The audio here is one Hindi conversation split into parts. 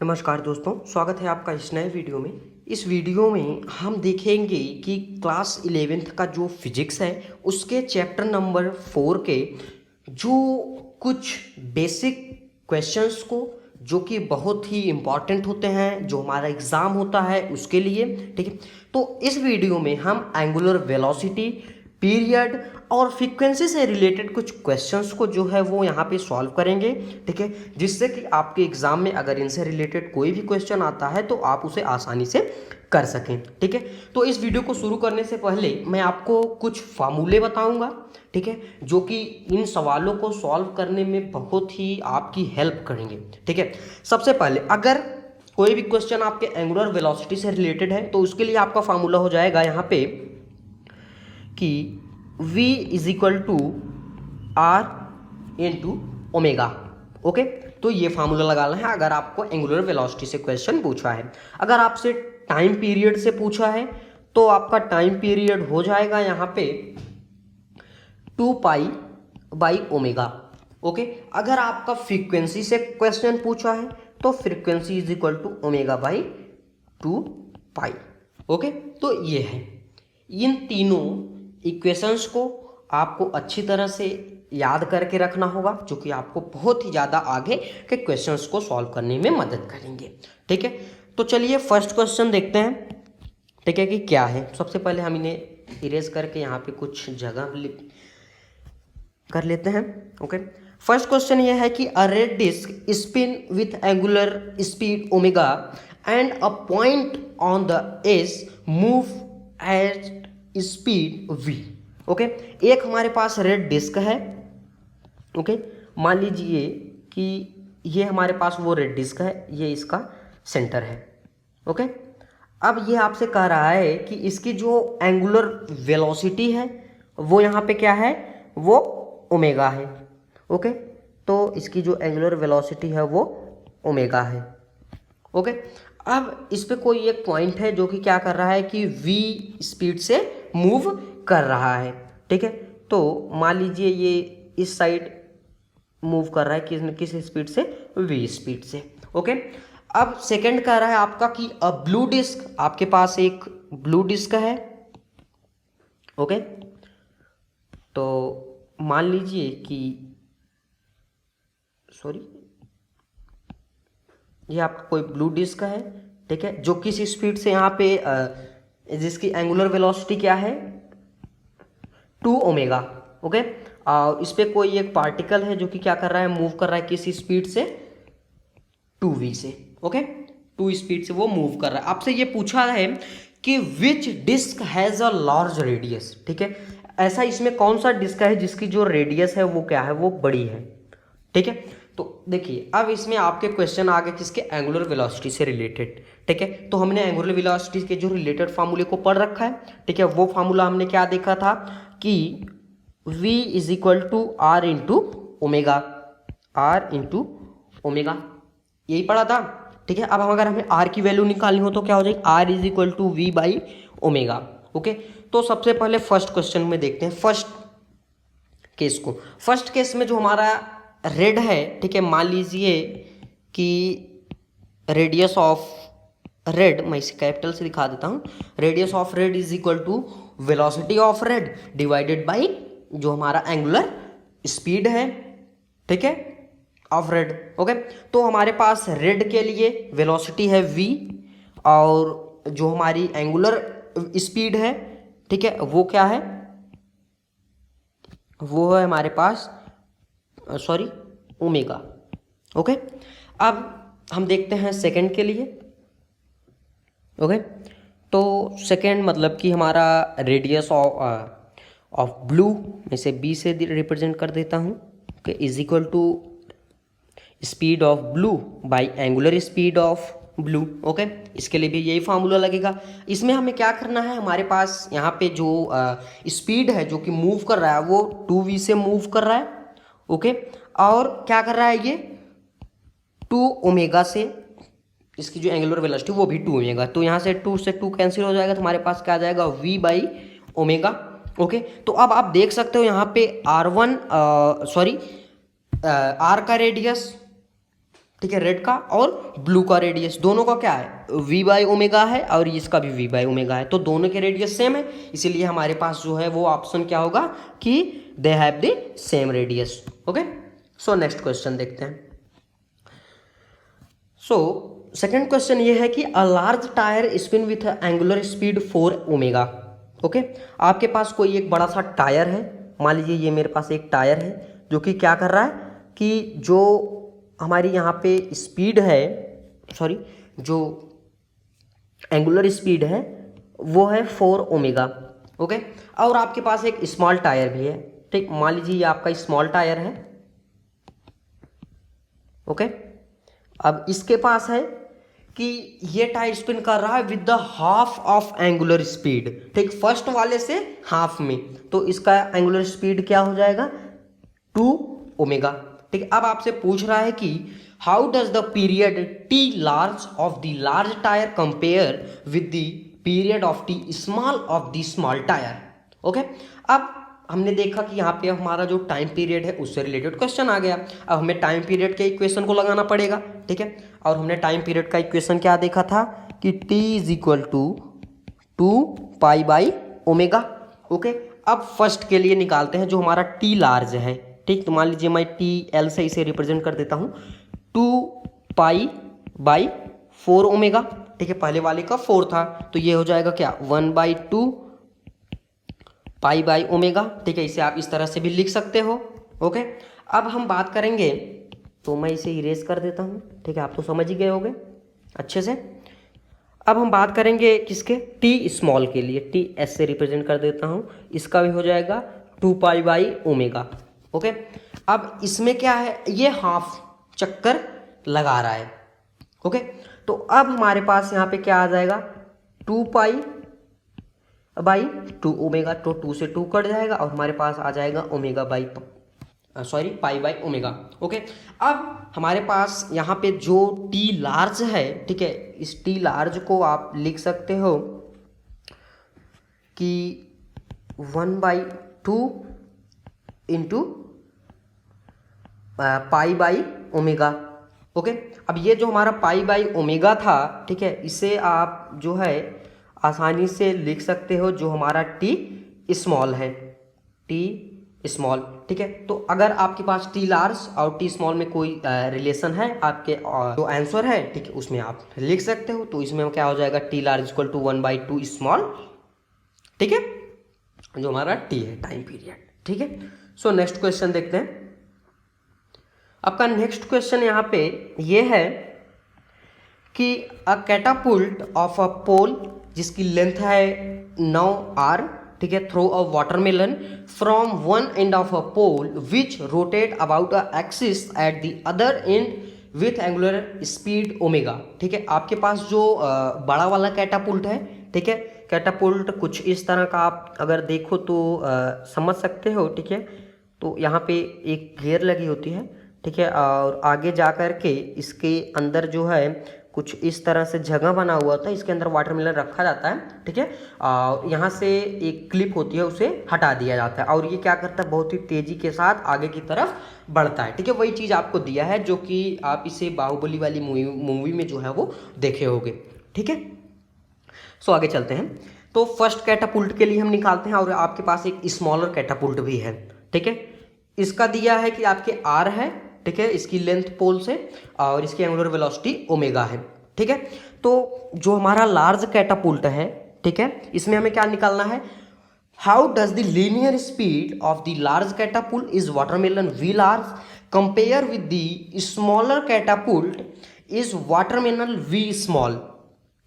नमस्कार दोस्तों, स्वागत है आपका इस नए वीडियो में। इस वीडियो में हम देखेंगे कि क्लास 11th का जो फिजिक्स है उसके चैप्टर नंबर 4 के जो कुछ बेसिक क्वेश्चंस को जो कि बहुत ही इम्पॉर्टेंट होते हैं, जो हमारा एग्ज़ाम होता है उसके लिए। ठीक है, तो इस वीडियो में हम एंगुलर वेलोसिटी, पीरियड और फ्रीक्वेंसी से रिलेटेड कुछ क्वेश्चंस को जो है वो यहाँ पे सॉल्व करेंगे। ठीक है, जिससे कि आपके एग्जाम में अगर इनसे रिलेटेड कोई भी क्वेश्चन आता है तो आप उसे आसानी से कर सकें। ठीक है, तो इस वीडियो को शुरू करने से पहले मैं आपको कुछ फार्मूले बताऊंगा, ठीक है, जो कि इन सवालों को सॉल्व करने में बहुत ही आपकी हेल्प करेंगे। ठीक है, सबसे पहले अगर कोई भी क्वेश्चन आपके एंगुलर वेलोसिटी से रिलेटेड है तो उसके लिए आपका फार्मूला हो जाएगा यहाँ पे कि v is equal to r into omega. Okay, तो ये फार्मूला लगाना है अगर आपको एंगुलर वेलोसिटी से क्वेश्चन पूछा है। अगर आपसे टाइम पीरियड से पूछा है तो आपका टाइम पीरियड हो जाएगा यहाँ पे 2 पाई बाई ओमेगा। ओके, अगर आपका फ्रीक्वेंसी से क्वेश्चन पूछा है तो frequency is equal to omega by 2 pi. Okay, तो ये है, इन तीनों इक्वेशंस को आपको अच्छी तरह से याद करके रखना होगा, जो कि आपको बहुत ही ज़्यादा आगे के क्वेश्चंस को सॉल्व करने में मदद करेंगे। ठीक है, तो चलिए फर्स्ट क्वेश्चन देखते हैं। ठीक है, कि क्या है। सबसे पहले हम इन्हें इरेज करके यहाँ पे कुछ जगह कर लेते हैं। ओके, फर्स्ट क्वेश्चन ये है कि a red disc spin with angular speed omega and a point on the edge move at speed v। Okay, एक हमारे पास रेड डिस्क है। ओके, मान लीजिए कि ये हमारे पास वो रेड डिस्क है, ये इसका सेंटर है। ओके, अब ये आपसे कह रहा है कि इसकी जो एंगुलर वेलोसिटी है वो यहाँ पे क्या है, वो ओमेगा है। ओके, तो इसकी जो एंगुलर वेलोसिटी है वो ओमेगा है। ओके, अब इस पे कोई एक पॉइंट है जो कि क्या कर रहा है कि v स्पीड से मूव कर रहा है। ठीक है, तो मान लीजिए ये इस साइड मूव कर रहा है किस स्पीड से, v स्पीड से। ओके, अब सेकंड कह रहा है आपका कि अ ब्लू डिस्क, आपके पास एक ब्लू डिस्क है। ओके, तो मान लीजिए कि ये आपका कोई ब्लू डिस्क है। ठीक है, जो किस स्पीड से यहाँ पे जिसकी एंगुलर वेलोसिटी क्या है, 2 ओमेगा। ओके, इस पे कोई एक पार्टिकल है जो कि क्या कर रहा है, मूव कर रहा है किस स्पीड से, 2v से। ओके, 2 स्पीड से वो मूव कर रहा है। आपसे ये पूछा है कि which disc has a large radius. ठीक है, ऐसा इसमें कौन सा डिस्क है जिसकी जो रेडियस है वो क्या है, वो बड़ी है। ठीक है, तो देखिए अब इसमें आपके क्वेश्चन आ गए किसके, एंगुलर वेलोसिटी से रिलेटेड। ठीक है, तो हमने एंगुलर वेलोसिटी के जो रिलेटेड फार्मूले को पढ़ रखा है। ठीक है, वो फार्मूला हमने क्या देखा था कि v is equal to r into omega, r into omega, यही पढ़ा था। ठीक है, अब अगर हमें r की वैल्यू निकालनी हो तो क्या हो जाएगी, r is equal to v by omega. Okay, तो सबसे पहले फर्स्ट क्वेश्चन में देखते हैं फर्स्ट केस को। फर्स्ट केस में जो हमारा रेड है, ठीक है, मान लीजिए कि रेडियस ऑफ रेड, मैं इसे कैपिटल से दिखा देता हूँ, radius of red is equal to velocity of red divided by जो हमारा एंगुलर स्पीड है। ठीक है, ऑफ रेड। ओके, तो हमारे पास रेड के लिए वेलोसिटी है v और जो हमारी एंगुलर स्पीड है, ठीक है, वो क्या है, वो है हमारे पास ओमेगा। ओके, अब हम देखते हैं सेकंड के लिए। ओके, तो सेकंड मतलब कि हमारा रेडियस ऑफ ब्लू, मैं इसे b से रिप्रेजेंट कर देता हूँ, okay, is equal to speed of blue by angular speed of blue. Okay, इसके लिए भी यही फार्मूला लगेगा। इसमें हमें क्या करना है, हमारे पास यहाँ पे जो स्पीड है जो कि मूव कर रहा है वो 2v से मूव कर रहा है। ओके, और क्या कर रहा है ये 2 ओमेगा से, इसकी जो एंगुलर वेलोसिटी वो भी 2 ओमेगा, तो यहाँ से 2 से 2 कैंसिल हो जाएगा, तो हमारे पास क्या आ जाएगा, v बाई ओमेगा। ओके, तो अब आप देख सकते हो यहाँ पे r का रेडियस ठीक है, रेड का और ब्लू का रेडियस दोनों का क्या है, v बाई ओमेगा है और इसका भी v बाई ओमेगा है, तो दोनों के रेडियस सेम है, इसीलिए हमारे पास जो है वो ऑप्शन क्या होगा कि they have the same radius. Okay, so next question देखते हैं। सो सेकेंड क्वेश्चन ये है कि a large tyre spin with angular speed 4 omega. Okay, आपके पास कोई एक बड़ा सा टायर है, मान लीजिए ये मेरे पास एक टायर है जो कि क्या कर रहा है कि जो हमारी यहाँ पे स्पीड है, सॉरी जो एंगुलर स्पीड है वो है 4 ओमेगा। ओके, और आपके पास एक स्मॉल टायर भी है, ठीक, मान लीजिए ये आपका स्मॉल टायर है। ओके, अब इसके पास है कि ये टायर स्पिन कर रहा है with the half of angular speed, ठीक, फर्स्ट वाले से हाफ में, तो इसका एंगुलर स्पीड क्या हो जाएगा 2 ओमेगा। ठीक, अब आपसे पूछ रहा है कि how does the period T large of the large tyre compare with the period of T small of the small tyre. Okay, अब हमने देखा कि यहाँ पे हमारा जो टाइम पीरियड है उससे रिलेटेड क्वेश्चन आ गया। अब हमें टाइम पीरियड के इक्वेशन को लगाना पड़ेगा, ठीक है, और हमने टाइम पीरियड का इक्वेशन क्या देखा था कि t is equal to 2 pi by omega. Okay, अब फर्स्ट के लिए निकालते हैं जो हमारा t लार्ज है, ठीक, तो मान लीजिए मैं टी एल से इसे रिप्रेजेंट कर देता हूँ 2 पाई बाई 4 ओमेगा। ठीक है, पहले वाले का 4 था तो ये हो जाएगा क्या 1/2 पाई बाई ओमेगा। ठीक है, इसे आप इस तरह से भी लिख सकते हो। ओके, अब हम बात करेंगे, तो मैं इसे इरेज कर देता हूँ, ठीक है, आप तो समझ ही गए होंगे अच्छे से। अब हम बात करेंगे किसके, टी स्मॉल के लिए, टी एस से रिप्रेजेंट कर देता हूँ, इसका भी हो जाएगा 2 पाई बाई ओमेगा। ओके, अब इसमें क्या है, ये हाफ चक्कर लगा रहा है। ओके, तो अब हमारे पास यहाँ पे क्या आ जाएगा 2 पाई बाई 2 ओमेगा, तो 2 से 2 कट जाएगा और हमारे पास आ जाएगा omega by pi by omega. Okay, अब हमारे पास यहाँ पे जो टी लार्ज है, ठीक है, इस टी लार्ज को आप लिख सकते हो कि 1/2 into pi by omega. Okay, अब ये जो हमारा पाई बाई ओमेगा था, ठीक है, इसे आप जो है आसानी से लिख सकते हो जो हमारा टी स्मॉल है, टी स्मॉल। ठीक है, तो अगर आपके पास टी लार्ज और टी स्मॉल में कोई रिलेशन है, आपके जो आंसर है, ठीक है, उसमें आप लिख सकते हो। तो इसमें क्या हो जाएगा T large equal to 1/2 small, ठीक है, जो हमारा टी है टाइम पीरियड। ठीक है, सो नेक्स्ट क्वेश्चन देखते हैं। आपका नेक्स्ट क्वेश्चन यहाँ पे ये है कि अ कैटापुल्ट ऑफ अ पोल जिसकी लेंथ है 9 r, ठीक है, throw a watermelon from one end of a pole which rotate about a axis at the other end with angular speed omega. ठीक है, आपके पास जो बड़ा वाला कैटापुल्ट है, ठीक है, कैटापुल्ट कुछ इस तरह का आप अगर देखो तो समझ सकते हो। ठीक है, तो यहाँ पे एक घेर लगी होती है, ठीक है, और आगे जा कर के इसके अंदर जो है कुछ इस तरह से जगह बना हुआ था, इसके अंदर वाटरमेलन रखा जाता है। ठीक है, और यहाँ से एक क्लिप होती है, उसे हटा दिया जाता है और ये क्या करता है, बहुत ही तेज़ी के साथ आगे की तरफ बढ़ता है। ठीक है, वही चीज़ आपको दिया है जो कि आप इसे बाहुबली वाली मूवी में जो है वो देखे होंगे। ठीक है, सो आगे चलते हैं। तो फर्स्ट कैटापुल्ट के लिए हम निकालते हैं और आपके पास एक स्मॉलर कैटापुल्ट भी है। ठीक है, इसका दिया है कि आपके आर है, ठीक है, इसकी लेंथ पोल से और इसकी एंगुलर वेलोसिटी ओमेगा है। ठीक है, तो जो हमारा लार्ज कैटापुल्ट है, ठीक है, इसमें हमें क्या निकालना है, how does the linear speed of the large catapult is watermelon v large compare with the smaller catapult is watermelon v small.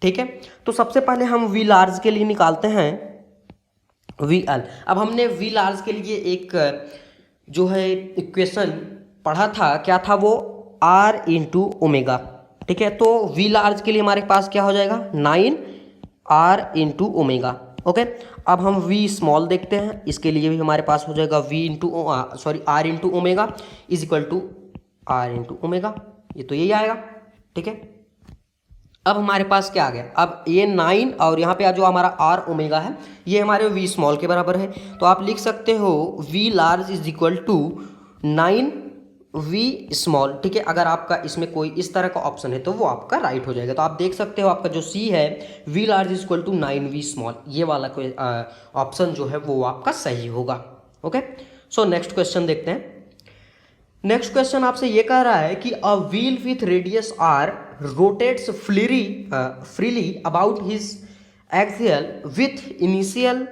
ठीक है, तो सबसे पहले हम वी लार्ज के लिए निकालते हैं वी एल। अब हमने वी लार्ज के लिए एक जो है इक्वेशन पढ़ा था, क्या था वो, आर इंटू ओमेगा। ठीक है, तो वी लार्ज के लिए हमारे पास क्या हो जाएगा 9 r इंटू ओमेगा। ओके, अब हम वी स्मॉल देखते हैं, इसके लिए भी हमारे पास हो जाएगा v into r into omega is equal to r into omega, ये तो यही आएगा। ठीक है, अब हमारे पास क्या आ गया, अब ये 9 और यहाँ पे जो हमारा आर ओमेगा है ये हमारे वी स्मॉल के बराबर है, तो आप लिख सकते हो v large is equal to 9 v small, ठीक है। अगर आपका इसमें कोई इस तरह का ऑप्शन है तो वो आपका राइट हो जाएगा। तो आप देख सकते हो आपका जो c है v large is equal to 9v small, ये वाला कोई ऑप्शन जो है वो आपका सही होगा। ओके, सो नेक्स्ट क्वेश्चन देखते हैं। नेक्स्ट क्वेश्चन आपसे ये कह रहा है कि a wheel with radius r rotates freely about his axial with initial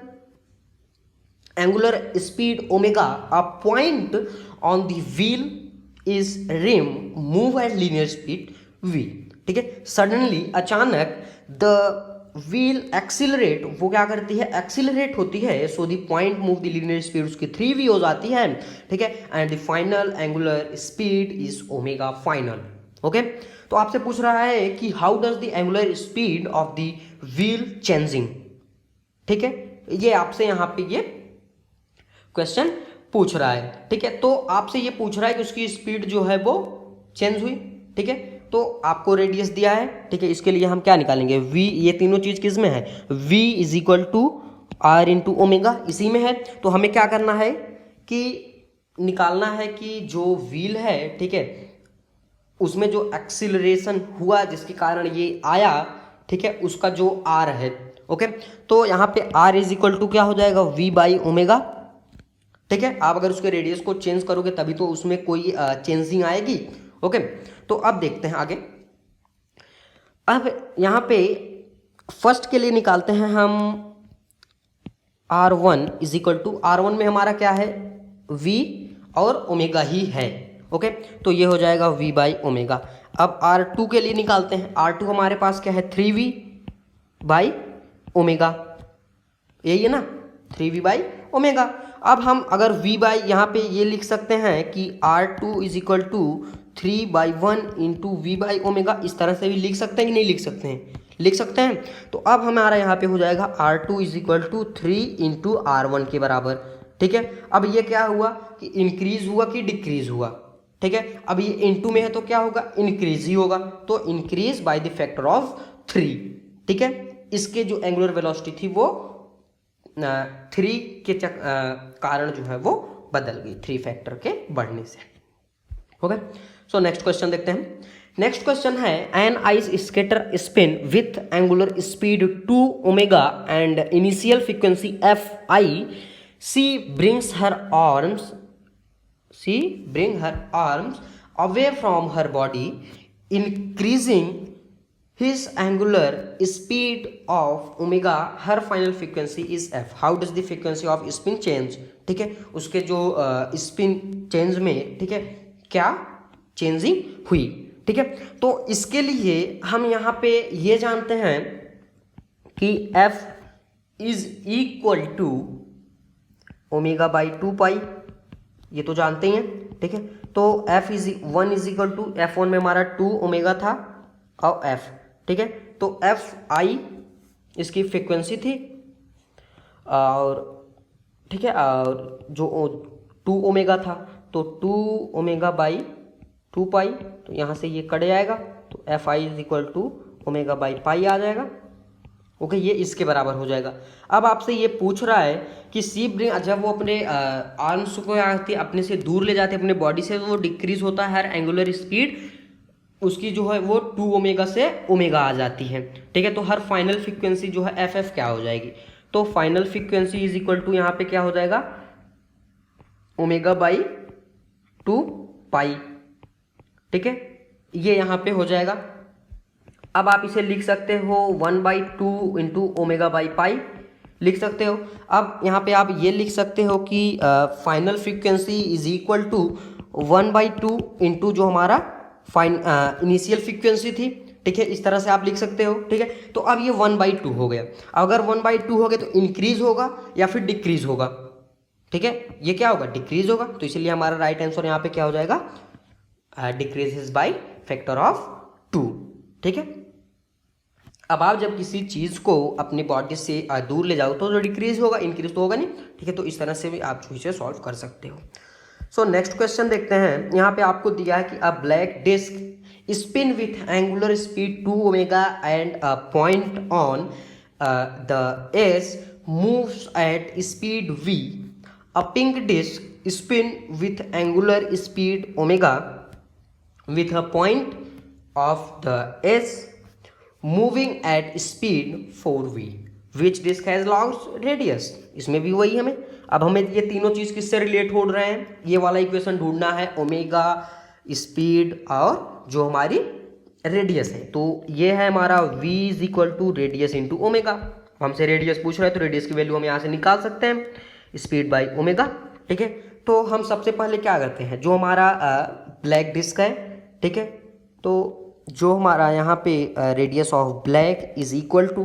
angular speed omega, a point on the wheel is rim move at linear speed v, ठीक है। सडनली अचानक द व्हील एक्सिलरेट, वो क्या करती है, एक्सिलरेट होती है। So the point move the linear speed उसकी 3v हो जाती है, ठीक है। And the final angular speed is omega final. Okay, तो आपसे पूछ रहा है कि how does the angular speed of the wheel changing, ठीक है। ये आपसे यहाँ पे ये क्वेश्चन पूछ रहा है, ठीक है। तो आपसे ये पूछ रहा है कि उसकी स्पीड जो है वो चेंज हुई, ठीक है। तो आपको रेडियस दिया है, ठीक है। इसके लिए हम क्या निकालेंगे, v, ये तीनों चीज किस में है, v is equal to r into omega, इसी में है। तो हमें क्या करना है कि निकालना है कि जो व्हील है, ठीक है, उसमें जो एक्सिलरेशन हुआ जिसके कारण ये आया, ठीक है, उसका जो r है। ओके, तो यहाँ पे r इज इक्वल टू क्या हो जाएगा, v बाई ओमेगा, ठीक है। आप अगर उसके रेडियस को चेंज करोगे तभी तो उसमें कोई चेंजिंग आएगी। ओके, तो अब देखते हैं आगे। अब यहाँ पे फर्स्ट के लिए निकालते हैं हम R1 is equal to, R1 में हमारा क्या है, V और ओमेगा ही है। ओके, तो ये हो जाएगा V बाई ओमेगा। अब R2 के लिए निकालते हैं, R2 हमारे पास क्या है, 3V बाई ओमेगा, यही है ना, 3V बाई ओमेगा। अब हम अगर v बाई यहाँ पे ये लिख सकते हैं कि R2 is equal to 3/1 into v by omega, इस तरह से भी लिख सकते हैं कि नहीं लिख सकते हैं, लिख सकते हैं। तो अब हमारा यहाँ पे हो जाएगा R2 is equal to 3 into R1 के बराबर, ठीक है। अब ये क्या हुआ कि इंक्रीज हुआ कि डिक्रीज हुआ, ठीक है। अब ये इंटू में है तो क्या होगा, इंक्रीज ही होगा, तो increase by the factor of 3, ठीक है। इसके जो एंगुलर वेलोसिटी थी वो 3 के कारण जो है वो बदल गई, 3 फैक्टर के बढ़ने से। ओके, सो नेक्स्ट क्वेश्चन देखते हैं। नेक्स्ट क्वेश्चन है an ice skater spin with angular speed 2 omega and initial frequency f i, she brings her arms away from her body increasing his angular speed of omega, her final frequency is f. How does the frequency of spin change, ठीक है। उसके जो स्पिन चेंज में, ठीक है, क्या चेंजिंग हुई, ठीक है। तो इसके लिए हम यहाँ पे ये जानते हैं कि f is equal to omega by 2 pi, ये तो जानते ही हैं, ठीक है। तो f is 1 is equal to, f1 में हमारा 2 ओमेगा था और f, ठीक है। तो एफ आई इसकी फ्रीक्वेंसी थी, और ठीक है, और जो 2 ओमेगा था तो 2 ओमेगा बाई 2 पाई, तो यहाँ से ये कट जाएगा, तो F I is equal to omega by pi आ जाएगा। ओके, ये इसके बराबर हो जाएगा। अब आपसे ये पूछ रहा है कि सी ब्रिंग, जब वो अपने आर्म्स को अपने से दूर ले जाते अपने बॉडी से, तो वो डिक्रीज होता है, हर एंगुलर स्पीड उसकी जो है वो 2 ओमेगा से ओमेगा आ जाती है, ठीक है। तो हर फाइनल फ्रीक्वेंसी जो है एफ क्या हो जाएगी, तो final frequency is equal to यहाँ पे क्या हो जाएगा, ओमेगा बाई 2 पाई, ठीक है, ये यहाँ पे हो जाएगा। अब आप इसे लिख सकते हो 1/2 इंटू ओमेगा बाई पाई लिख सकते हो। अब यहाँ पे आप ये लिख सकते हो कि final frequency is equal to 1/2 into जो हमारा इनिशियल फ्रीक्वेंसी थी, ठीक है, इस तरह से आप लिख सकते हो, ठीक है। तो अब ये 1/2 हो गया। अगर 1/2 हो गया तो इंक्रीज होगा या फिर डिक्रीज होगा, ठीक है, ये क्या होगा, डिक्रीज होगा। तो इसलिए हमारा राइट आंसर यहाँ पे क्या हो जाएगा, डिक्रीजेस बाय फैक्टर ऑफ 2, ठीक है। अब आप जब किसी चीज़ को अपनी बॉडी से दूर ले जाओ तो डिक्रीज होगा, इंक्रीज तो होगा नहीं, ठीक है। तो इस तरह से भी आप इसे सॉल्व कर सकते हो। सो नेक्स्ट क्वेश्चन देखते हैं। यहाँ पे आपको दिया है कि a black disc spin with angular speed 2 omega and a point on the edge moves at speed v. A pink disc spin with angular speed omega with a point of the s moving at speed 4v which disk has long radius। इसमें भी वही हमें, अब हमें ये तीनों चीज किससे रिलेट हो रहे हैं, ये वाला इक्वेशन ढूंढना है, ओमेगा, स्पीड और जो हमारी रेडियस है। तो ये है हमारा v is equal to radius into omega. हमसे रेडियस पूछ रहा है तो रेडियस की वैल्यू हम यहाँ से निकाल सकते हैं, स्पीड बाई ओमेगा। ठीक है, तो हम सबसे पहले क्या करते हैं, जो हमारा ब्लैक डिस्क है, ठीक है, तो जो हमारा यहाँ पे radius of black is equal to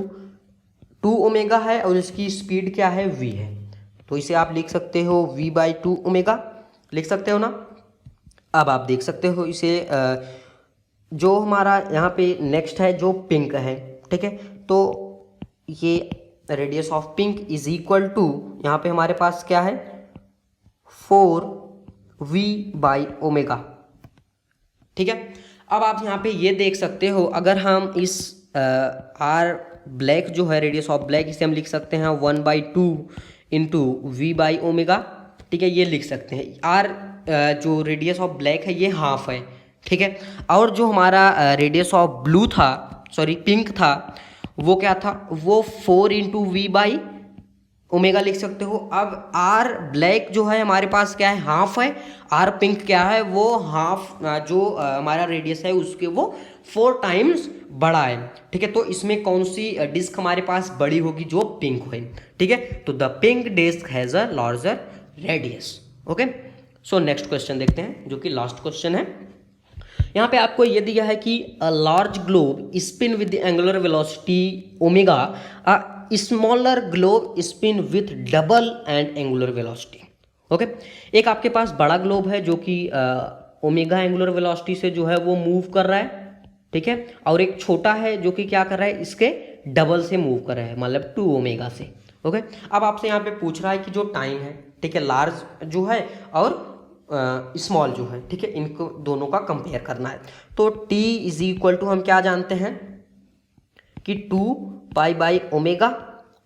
2 omega है और इसकी स्पीड क्या है, v है। तो इसे आप लिख सकते हो v बाई 2 ओमेगा, लिख सकते हो ना। अब आप देख सकते हो इसे जो हमारा यहाँ पे नेक्स्ट है जो पिंक है, ठीक है, तो ये radius of pink is equal to यहाँ पे हमारे पास क्या है 4v बाई ओमेगा। ठीक है, अब आप यहाँ पे ये देख सकते हो, अगर हम इस आर ब्लैक जो है रेडियस ऑफ ब्लैक, इसे हम लिख सकते हैं 1/2 इंटू वी बाई ओमेगा। ठीक है, ये लिख सकते हैं। आर जो रेडियस ऑफ ब्लैक है ये हाफ है, ठीक है, और जो हमारा रेडियस ऑफ ब्लू था, सॉरी पिंक था, वो क्या था, वो 4 इंटू वी बाई ओमेगा लिख सकते हो। अब आर ब्लैक जो है हमारे पास क्या है, हाफ है, आर पिंक क्या है, वो हाफ, जो हमारा रेडियस है उसके वो 4 टाइम्स बड़ा है। ठीक है, तो इसमें कौन सी डिस्क हमारे पास बड़ी होगी, जो पिंक है। ठीक है, तो the pink disc has a larger radius. Okay, so next question देखते हैं, जो कि लास्ट क्वेश्चन है। यहाँ पे आपको ये दिया है कि a large globe spin with the angular velocity omega, a smaller globe spin with double and angular velocity. Okay, एक आपके पास बड़ा ग्लोब है जो कि ओमेगा एंगुलर वेलोसिटी से जो है वो मूव कर रहा है, ठीक है, और एक छोटा है जो कि क्या कर रहा है, इसके डबल से मूव कर रहा है, मतलब 2 ओमेगा से। ओके, अब आपसे यहाँ पे पूछ रहा है कि जो टाइम है, ठीक है, लार्ज जो है और स्मॉल जो है, ठीक है, इनको दोनों का कंपेयर करना है। तो t इज इक्वल टू हम क्या जानते हैं कि 2 पाई बाई ओमेगा।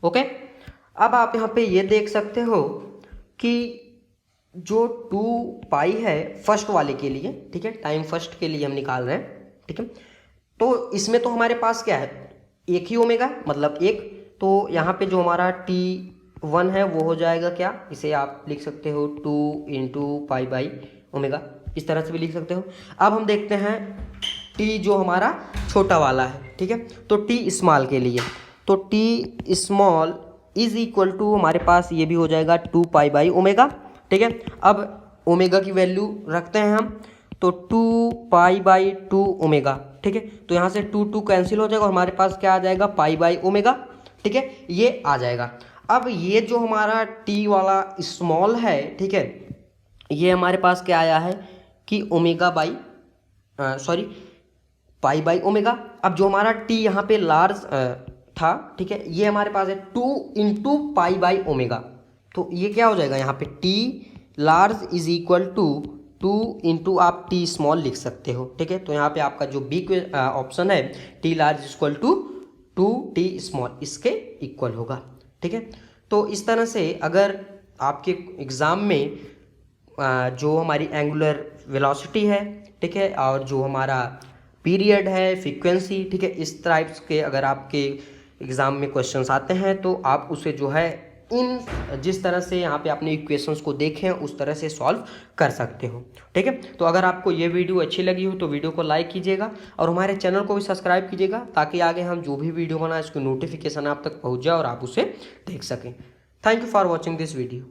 ओके, अब आप यहाँ पे ये देख सकते हो कि जो 2 पाई है फर्स्ट वाले के लिए, ठीक है, टाइम फर्स्ट के लिए हम निकाल रहे हैं, ठीक है, तो इसमें तो हमारे पास क्या है, एक ही ओमेगा, मतलब एक, तो यहाँ पे जो हमारा t1 है वो हो जाएगा क्या, इसे आप लिख सकते हो 2 इंटू पाई बाई ओमेगा, इस तरह से भी लिख सकते हो। अब हम देखते हैं t जो हमारा छोटा वाला है, ठीक है, तो t स्मॉल के लिए, तो t small is equal to हमारे पास ये भी हो जाएगा 2 पाई बाई ओमेगा। ठीक है, अब ओमेगा की वैल्यू रखते हैं हम, तो 2 पाई बाई 2 ओमेगा। ठीक है, तो यहाँ से 2 कैंसिल हो जाएगा और हमारे पास क्या आ जाएगा, पाई बाई ओमेगा। ठीक है, ये आ जाएगा। अब ये जो हमारा t वाला स्मॉल है, ठीक है, ये हमारे पास क्या आया है कि omega by sorry pi by omega. अब जो हमारा t यहाँ पे लार्ज था, ठीक है, ये हमारे पास है 2 इंटू पाई बाई ओमेगा, तो ये क्या हो जाएगा, यहाँ पे t large is equal to 2 into आप t स्मॉल लिख सकते हो। ठीक है, तो यहाँ पे आपका जो बी ऑप्शन है t large equal to 2t small, इसके इक्वल होगा। ठीक है, तो इस तरह से अगर आपके एग्ज़ाम में जो हमारी एंगुलर वेलोसिटी है, ठीक है, और जो हमारा पीरियड है, फ्रीक्वेंसी, ठीक है, इस टाइप्स के अगर आपके एग्ज़ाम में क्वेश्चंस आते हैं तो आप उसे जो है इन जिस तरह से यहाँ पे आपने इक्वेशंस को देखे हैं उस तरह से सॉल्व कर सकते हो। ठीक है, तो अगर आपको ये वीडियो अच्छी लगी हो तो वीडियो को लाइक कीजिएगा और हमारे चैनल को भी सब्सक्राइब कीजिएगा, ताकि आगे हम जो भी वीडियो बनाए उसकी नोटिफिकेशन आप तक पहुँच जाए और आप उसे देख सकें। Thank you for watching this video.